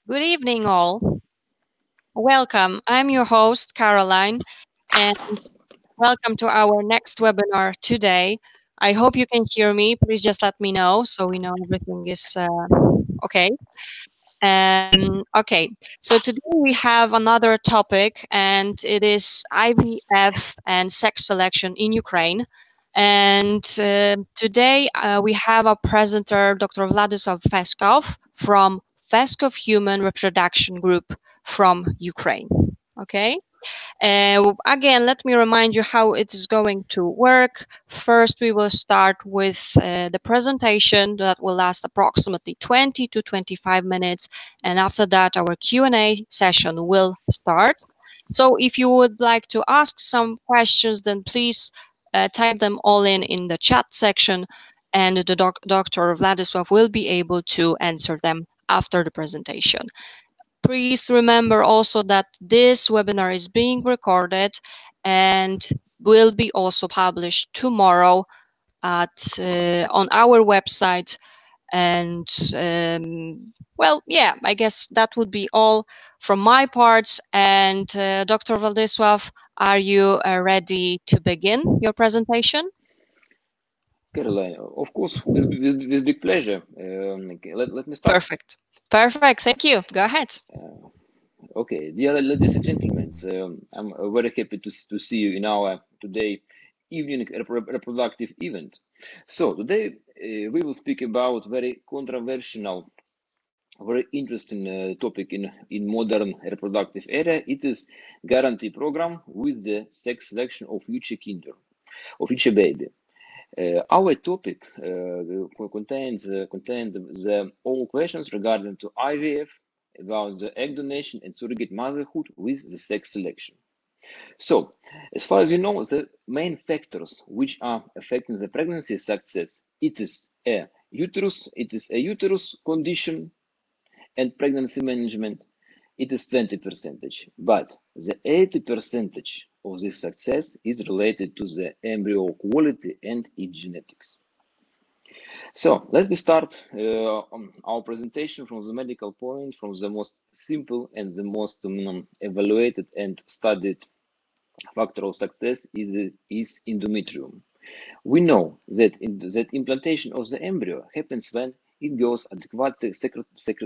Good evening, all. Welcome. I'm your host, Caroline, and welcome to our next webinar today. I hope you can hear me. Please just let me know so we know everything is okay. Okay, so today we have another topic, and it is IVF and sex selection in Ukraine. And today we have our presenter, Dr. Vladislav Feskov from Feskov Human Reproduction Group from Ukraine. Okay. Again, let me remind you how it is going to work. First, we will start with the presentation that will last approximately 20 to 25 minutes. And after that, our Q&A session will start. So if you would like to ask some questions, then please type them all in the chat section, and the Dr. Vladislav will be able to answer them after the presentation. Please remember also that this webinar is being recorded and will be also published tomorrow on our website. And well, yeah, I guess that would be all from my parts. And Dr. Vladislav, are you ready to begin your presentation? Caroline, of course, with big pleasure. Let me start. Perfect. Perfect. Thank you. Go ahead. Okay, dear ladies and gentlemen, I'm very happy to see you in our today evening reproductive event. So today we will speak about very controversial, very interesting topic in modern reproductive era. It is guarantee program with the sex selection of future kinder, of future baby. Our topic contains the all questions regarding to IVF, about the egg donation and surrogate motherhood with the sex selection. So, as far as you know, the main factors which are affecting the pregnancy success, it is a uterus condition and pregnancy management. It is 20%, but the 80% of this success is related to the embryo quality and its genetics. So let's start on our presentation from the medical point, from the most simple and the most evaluated and studied factor of success is endometrium. We know that that implantation of the embryo happens when it goes adequate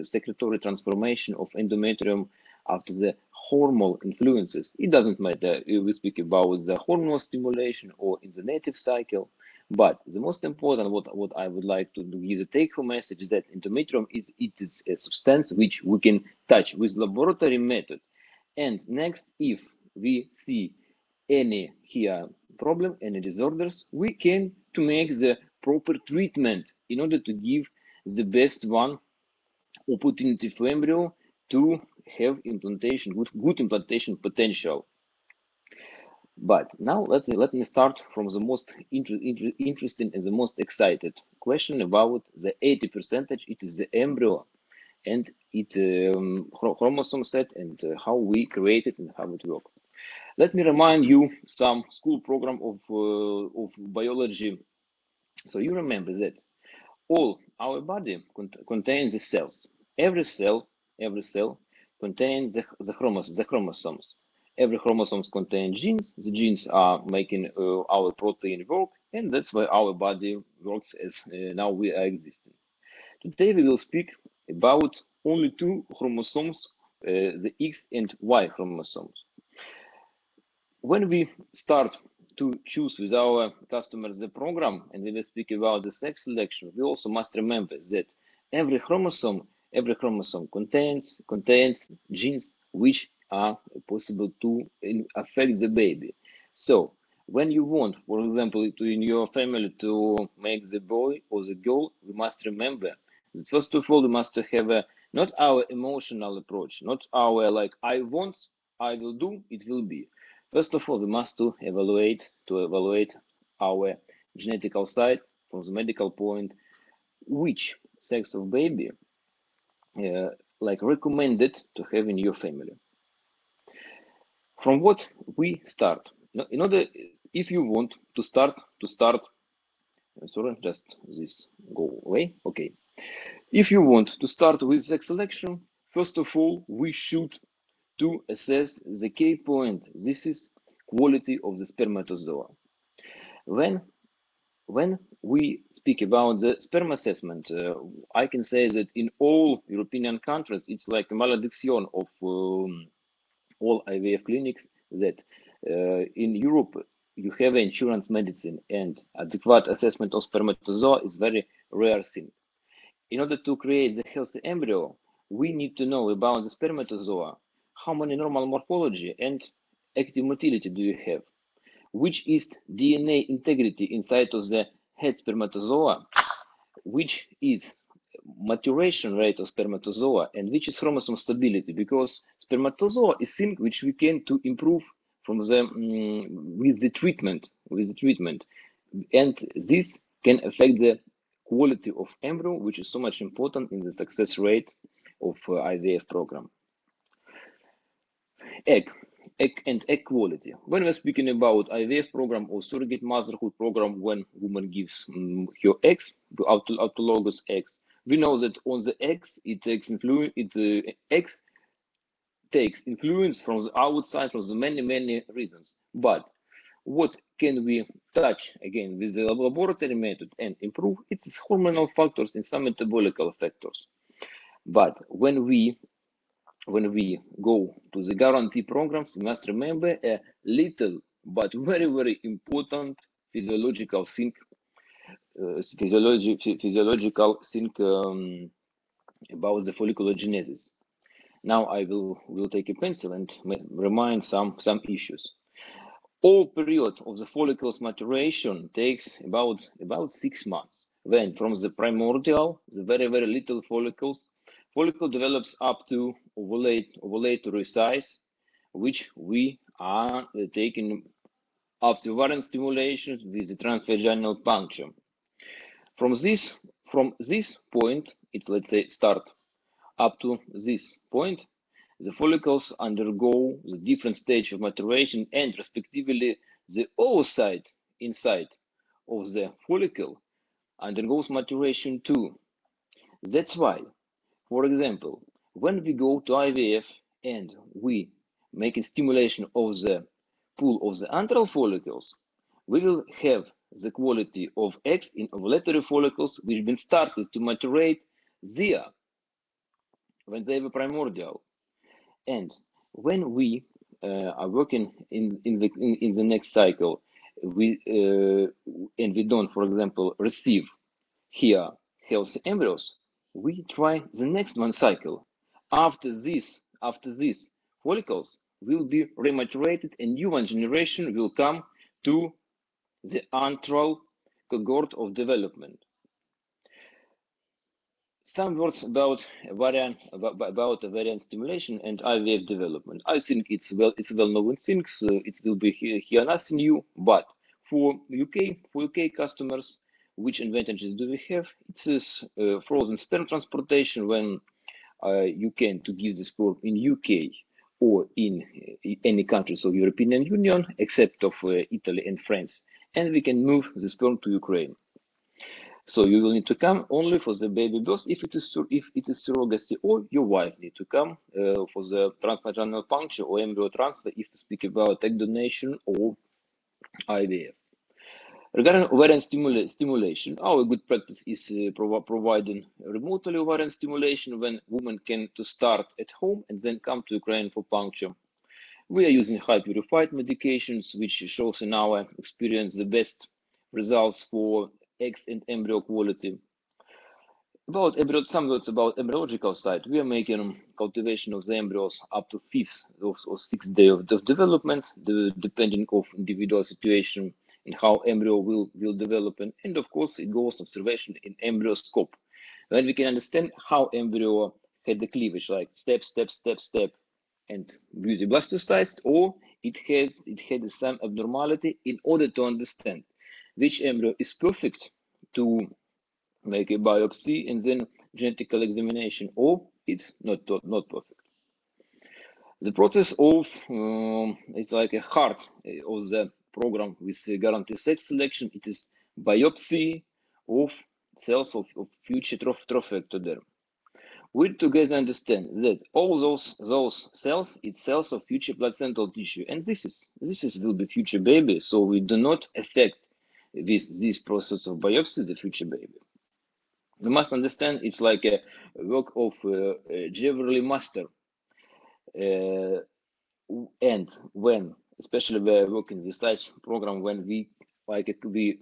secretory transformation of endometrium after the hormonal influences. It doesn't matter if we speak about the hormonal stimulation or in the native cycle, but the most important, what I would like to give the take-home message is that endometrium is a substance which we can touch with laboratory method. And next, if we see any here problem, any disorders, we can to make the proper treatment in order to give the best one opportunity for embryo to have implantation, good implantation potential. But now let me start from the most interesting and the most excited question about the 80%. It is the embryo and its chromosome set and how we create it and how it works. Let me remind you some school program of biology. So you remember that all our body contains the cells. Every cell contains the chromosomes. Every chromosomes contain genes. The genes are making our protein work, and that's why our body works as now we are existing. Today we will speak about only two chromosomes, the X and Y chromosomes. When we start to choose with our customers the program and we will speak about the sex selection, we also must remember that every chromosome contains genes which are possible to affect the baby. So when you want, for example, in your family to make the boy or the girl, we must remember that first of all we must have not our emotional approach, not our like I want, I will do, it will be. First of all, we must evaluate our genetical side from the medical point, which sex of baby like recommended to have in your family. From what we start, in order, if you want to start, sorry, just this go away. Okay, if you want to start with sex selection, First of all, we should to assess the key point. This is quality of the spermatozoa. When we speak about the sperm assessment, I can say that in all European countries, it's like a malediction of all IVF clinics that in Europe you have insurance medicine and adequate assessment of spermatozoa is very rare thing. In order to create the healthy embryo, we need to know about the spermatozoa, how many normal morphology and active motility do you have, which is DNA integrity inside of the head spermatozoa, which is maturation rate of spermatozoa, and which is chromosome stability, because spermatozoa is thing which we can to improve from the with the treatment, and this can affect the quality of embryo, which is so much important in the success rate of IVF program. Egg quality. When we're speaking about IVF program or surrogate motherhood program, when woman gives her eggs, autologous eggs, we know that on the eggs it takes influence. Eggs takes influence from the outside, from the many reasons. But what can we touch again with the laboratory method and improve? It is hormonal factors and some metabolic factors. But when we go to the guarantee programs, we must remember a little but very important physiological thing. Physiological thing about the follicular genesis. Now I will take a pencil and remind some issues. All period of the follicle's maturation takes about 6 months. When from the primordial, the very little follicle develops up to ovulatory size, which we are taking after ovarian stimulation with the transvaginal puncture. From this point, it let's say start up to this point, the follicles undergo the different stage of maturation, and respectively the oocyte inside of the follicle undergoes maturation too. That's why, for example, when we go to IVF and we make a stimulation of the pool of the antral follicles, we will have the quality of eggs in ovulatory follicles which have been started to maturate there when they were primordial. And when we are working in the next cycle, and we don't, for example, receive here healthy embryos, we try the next one cycle. After this, follicles will be rematurated, and new one generation will come to the antral cohort of development. Some words about ovarian stimulation and IVF development. I think it's well known things. It will be here nothing new. But for UK customers, which advantages do we have? It is frozen sperm transportation when you can to give the sperm in UK or in any countries of European Union except of Italy and France, and we can move the sperm to Ukraine. So you will need to come only for the baby birth if it is surrogacy, or your wife need to come for the transvaginal puncture or embryo transfer if we speak about egg donation or IVF. Regarding ovarian stimulation, our good practice is providing remotely ovarian stimulation when women can to start at home and then come to Ukraine for puncture. We are using high purified medications, which shows in our experience the best results for eggs and embryo quality. Some words about embryological side. We are making cultivation of the embryos up to 5th or 6th day of development, depending on individual situation and how embryo will develop. And of course, it goes observation in embryoscope. When we can understand how embryo had the cleavage, like step, and beauty blastocysted, or it had some abnormality, in order to understand which embryo is perfect to make a biopsy and then genetical examination, or it's not perfect. The process of it's like a heart of the program with guarantee sex selection. It is biopsy of cells of future trophectoderm. We together understand that all those cells, it's cells of future placental tissue, and this is will be future baby. So we do not affect this process of biopsy the future baby. We must understand it's like a work of Jewelry master, and when especially we are working with such program when we like it to be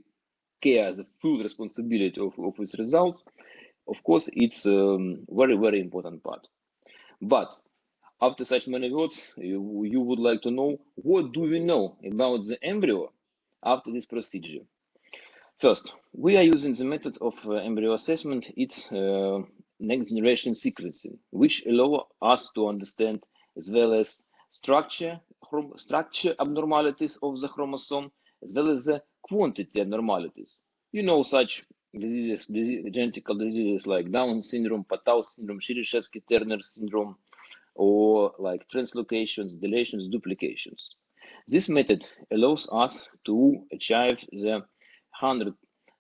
care the full responsibility of its results. Of course, it's very important part. But after such many words, you would like to know what do we know about the embryo after this procedure. First, we are using the method of embryo assessment. It's next generation sequencing, which allow us to understand as well as structure abnormalities of the chromosome, as well as the quantity abnormalities. You know such diseases, genetical diseases like Down syndrome, Patau syndrome, Shereshevsky-Turner syndrome, or like translocations, deletions, duplications. This method allows us to achieve the 100,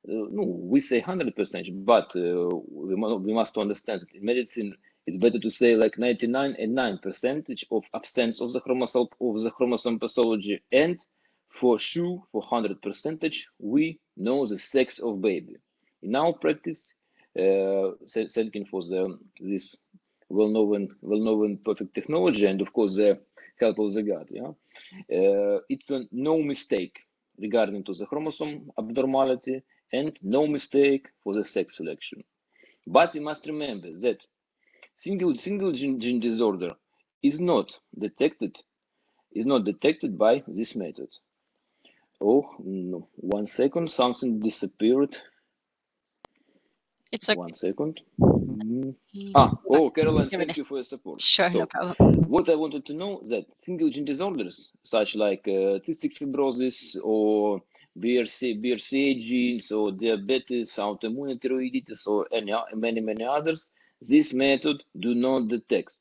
no, we say 100%, but we must understand that in medicine it's better to say like 99.9% of absence of the chromosome pathology, and for sure for 100% we know the sex of baby. In our practice, thanking for this well-known perfect technology, and of course the help of the God. Yeah, it's no mistake regarding to the chromosome abnormality and no mistake for the sex selection. But we must remember that single gene disorder is not detected by this method. Oh no! 1 second, something disappeared. It's okay. 1 second. Oh, Caroline, thank you for your support. Sure, So, no problem. what I wanted to know that single gene disorders, such like cystic fibrosis or BRCA genes or diabetes, autoimmune thyroiditis, or many others, this method do not detect.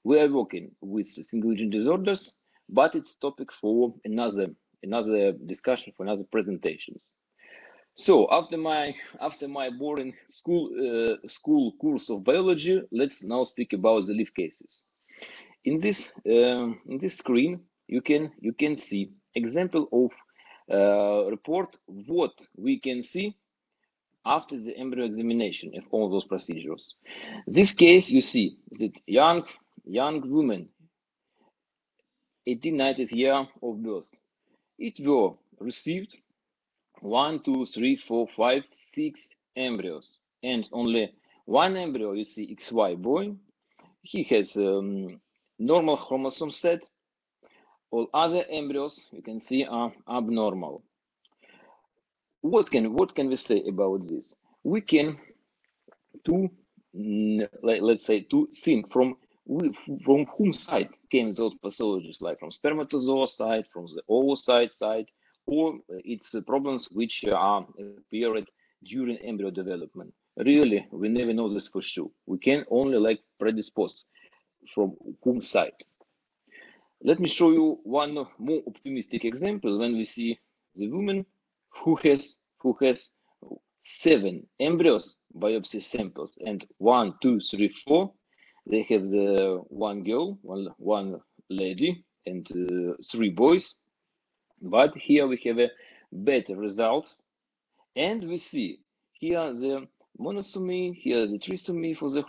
We are working with single gene disorders, but it's topic for another discussion, for another presentation. So after my boring school course of biology, let's now speak about the leaf cases. In this screen, you can see example of report what we can see after the embryo examination of all those procedures. This case, you see that young woman, 1890th year of birth, it were received 1, 2, 3, 4, 5, 6 embryos, and only one embryo, you see XY boy, he has normal chromosome set. All other embryos you can see are abnormal. What can we say about this? We can let's say to think from whom side came those pathologies, like from spermatozoa side, from the oocyte side, or it's problems which are appeared during embryo development. Really, we never know this for sure. We can only like predispose from whom side. Let me show you one more optimistic example when we see the woman who has 7 embryos biopsy samples, and 1, 2, 3, 4. They have the one girl, one lady, and 3 boys. But here we have a better results, and we see here the monosomy, here the trisomy for the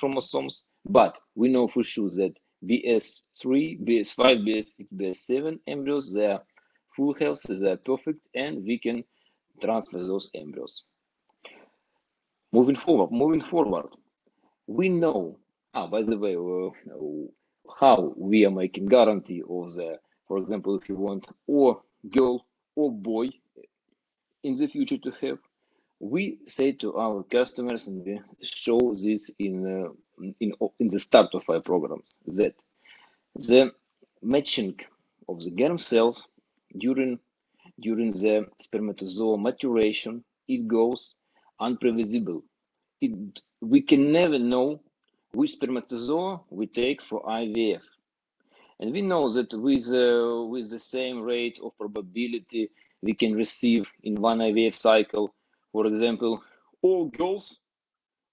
chromosomes. But we know for sure that BS3, BS5, BS6, BS7 embryos, they are full health, they are perfect, and we can transfer those embryos. Moving forward, we know. By the way, how we are making guarantee of the, for example, if you want or girl or boy in the future to have, we say to our customers, and we show this in the start of our programs, that the matching of the germ cells during the spermatozoa maturation, it goes unprevisible. We can never know which spermatozoa we take for IVF. And we know that with the same rate of probability we can receive in one IVF cycle, for example, all girls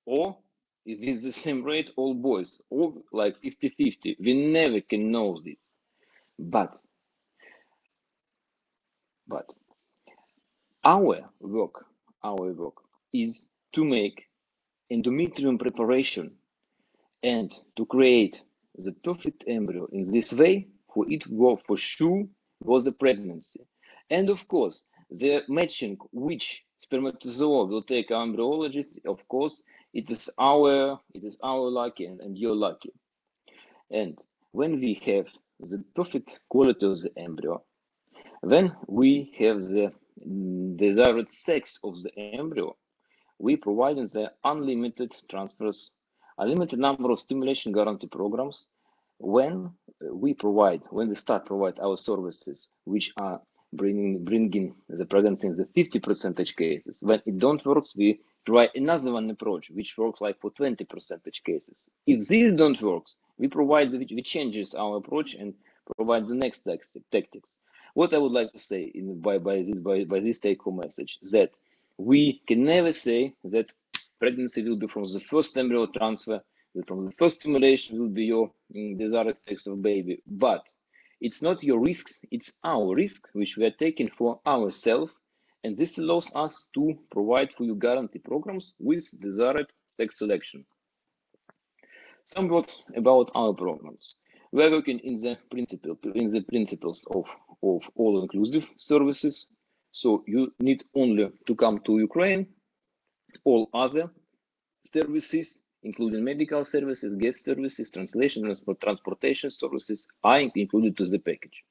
or with the same rate all boys, or like 50-50. We never can know this. But our work is to make endometrium preparation and to create the perfect embryo in this way, for it will for sure was the pregnancy. And of course, the matching which spermatozoa will take our embryologist, of course, it is our lucky and your lucky. And when we have the perfect quality of the embryo, when we have the desired sex of the embryo, we provide the unlimited transfers, unlimited number of stimulation guarantee programs. When we start provide our services, which are bringing the pregnancy in the 50% cases. When it don't work, we try another one approach, which works like for 20% cases. If this don't work, we changes our approach and provide the next tactics. What I would like to say by this take-home message that we can never say that pregnancy will be from the first embryo transfer, that from the first stimulation will be your desired sex of baby. But it's not your risks, it's our risk, which we are taking for ourselves. And this allows us to provide for you guarantee programs with desired sex selection. Some words about our programs. We are working in the principles of all-inclusive services. So you need only to come to Ukraine. All other services, including medical services, guest services, translation, transportation services, are included to the package.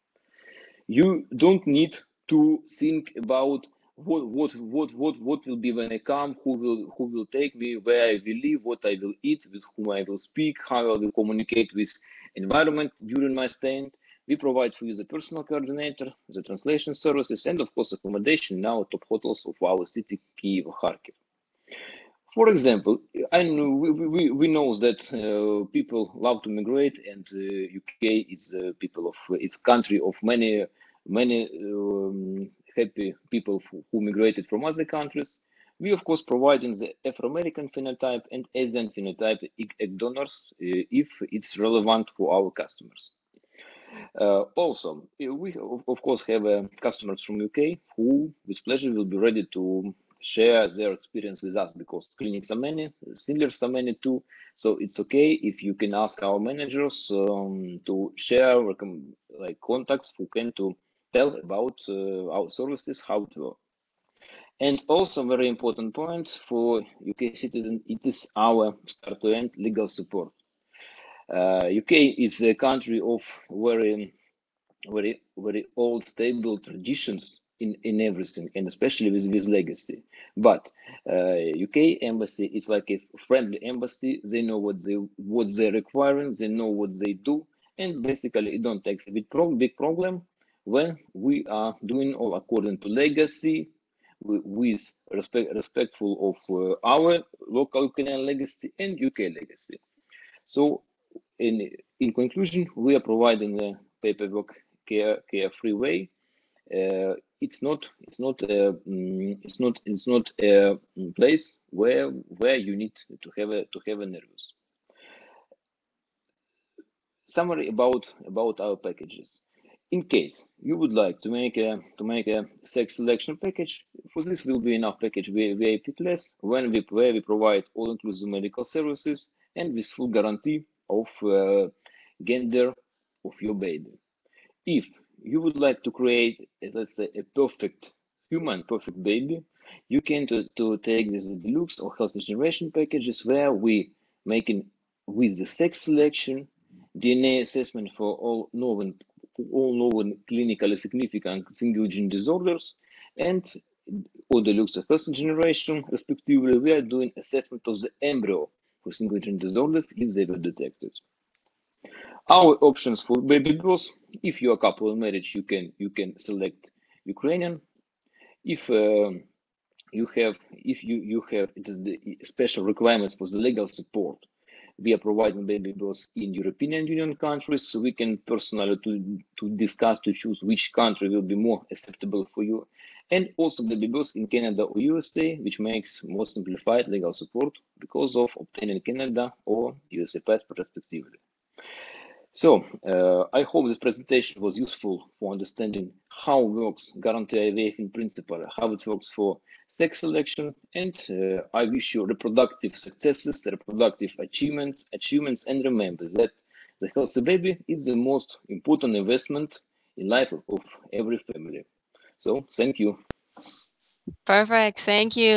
You don't need to think about what will be when I come, who will take me, where I will live, what I will eat, with whom I will speak, how I will communicate with environment during my stay. We provide for you the personal coordinator, the translation services, and of course accommodation in our top hotels of our city, Kyiv or Kharkiv. For example, I know we know that people love to migrate, and UK is people of it's country of many happy people who migrated from other countries. We of course providing the Afro-American phenotype and Asian phenotype egg donors if it's relevant for our customers. Also, we of course have customers from UK who, with pleasure, will be ready to share their experience with us because clinics are many, sellers are many too. So it's okay if you can ask our managers to share like contacts who can to tell about our services, how to work. And also, very important point for UK citizens, it is our start-to-end legal support. UK is a country of very old stable traditions in everything, and especially with legacy. But UK embassy is like a friendly embassy. They know what they're requiring, they know what they do, and basically it don't take a big problem when we are doing all according to legacy, with respectful of our local Ukrainian legacy and UK legacy. So in conclusion, we are providing the paperwork carefree way. It's not a place where you need to have a nervous. Summary about our packages. In case you would like to make a sex selection package, for this will be enough package VIP Plus where we provide all-inclusive medical services and with full guarantee of gender of your baby. If you would like to create, let's say, a perfect baby, you can to take this deluxe or health generation packages where we making with the sex selection, DNA assessment for all known clinically significant single gene disorders, and or deluxe or first generation, respectively, we are doing assessment of the embryo for single gene disorders if they were detected. Our options for baby birth: if you are a couple in marriage, you can select Ukrainian. If you have it is the special requirements for the legal support, we are providing baby birth in European Union countries, so we can personally to discuss to choose which country will be more acceptable for you. and also the babies in Canada or USA, which makes more simplified legal support because of obtaining Canada or USA passport respectively. So, I hope this presentation was useful for understanding how works guarantee IVF in principle, how it works for sex selection, and I wish you reproductive successes, reproductive achievements, and remember that the healthy baby is the most important investment in life of every family. So, thank you. Perfect. Thank you.